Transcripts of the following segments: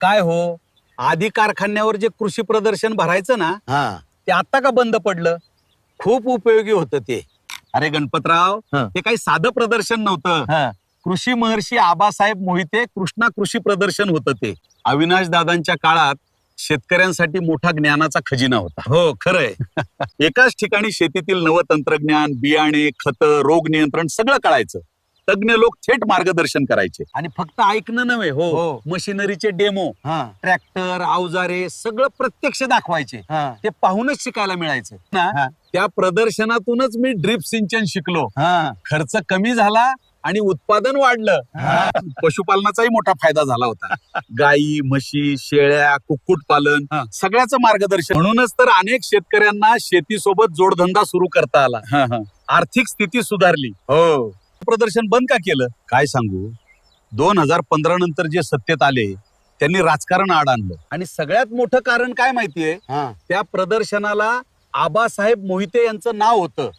काय हो, आधी कारखान्यावर जे कृषी प्रदर्शन भरायचं ना, ते आता का बंद पडलं? खूप उपयोगी होतं ते. अरे गणपतराव, ते काही साधं प्रदर्शन नव्हतं. कृषी महर्षी आबासाहेब मोहिते कृष्णा कृषी प्रदर्शन होतं ते. अविनाश दादांच्या काळात शेतकऱ्यांसाठी मोठा ज्ञानाचा खजिना होता. हो, खरंय. एकाच ठिकाणी शेतीतील नवतंत्रज्ञान, बियाणे, खतं, रोग नियंत्रण सगळं कळायचं. तज्ञ लोक थेट मार्गदर्शन करायचे. आणि फक्त ऐकणं नव्हे, हो, मशिनरीचे डेमो, ट्रॅक्टर, अवजारे सगळं प्रत्यक्ष दाखवायचे. ते पाहूनच शिकायला मिळायचं ना. त्या प्रदर्शनातूनच मी ड्रिप सिंचन शिकलो. खर्च कमी झाला आणि उत्पादन वाढलं. पशुपालनाचाही मोठा फायदा झाला होता. गायी, म्हशी, शेळ्या, कुक्कुटपालन सगळ्याचं मार्गदर्शन. म्हणूनच तर अनेक शेतकऱ्यांना शेतीसोबत जोडधंदा सुरू करता आला. आर्थिक स्थिती सुधारली. हो. प्रदर्शन बंद का केलं? काय सांगू, 2015 नंतर जे सत्तेत आले त्यांनी राजकारण आड आणलं. आणि सगळ्यात मोठं कारण काय माहितीये? त्या प्रदर्शनाला आबासाहेब मोहिते यांचं नाव होतं.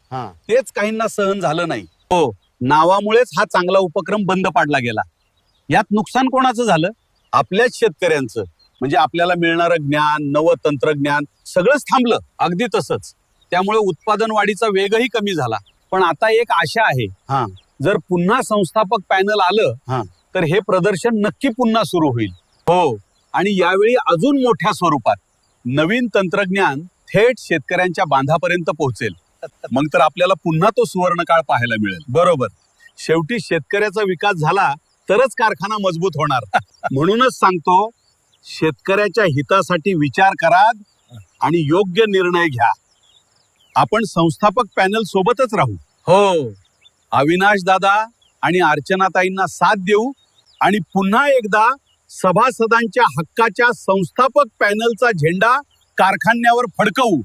तेच काहींना सहन झालं नाही. हो, नावामुळेच हा चांगला उपक्रम बंद पाडला गेला. यात नुकसान कोणाचं झालं? आपल्याच शेतकऱ्यांचं. म्हणजे आपल्याला मिळणारं ज्ञान, नवं तंत्रज्ञान सगळंच थांबलं. अगदी तसंच. त्यामुळे उत्पादन वाढीचा वेगही कमी झाला. पण आता एक आशा आहे, जर पुन्हा संस्थापक पॅनल आलं तर हे प्रदर्शन नक्की पुन्हा सुरू होईल. हो, आणि यावेळी अजून मोठ्या स्वरूपात नवीन तंत्रज्ञान थेट शेतकऱ्यांच्या बांधापर्यंत पोहोचेल. मग तर आपल्याला पुन्हा तो सुवर्णकाळ पाहायला मिळेल. बरोबर. शेवटी शेतकऱ्याचा विकास झाला तरच कारखाना मजबूत होणार. म्हणूनच सांगतो, शेतकऱ्याच्या हितासाठी विचार करा आणि योग्य निर्णय घ्या. आपण संस्थापक पॅनल सोबतच राहू. हो, अविनाश दादा आणि अर्चनाताईंना साथ देऊ आणि पुन्हा एकदा सभासदांच्या हक्काच्या संस्थापक पॅनलचा झेंडा कारखान्यावर फडकवू.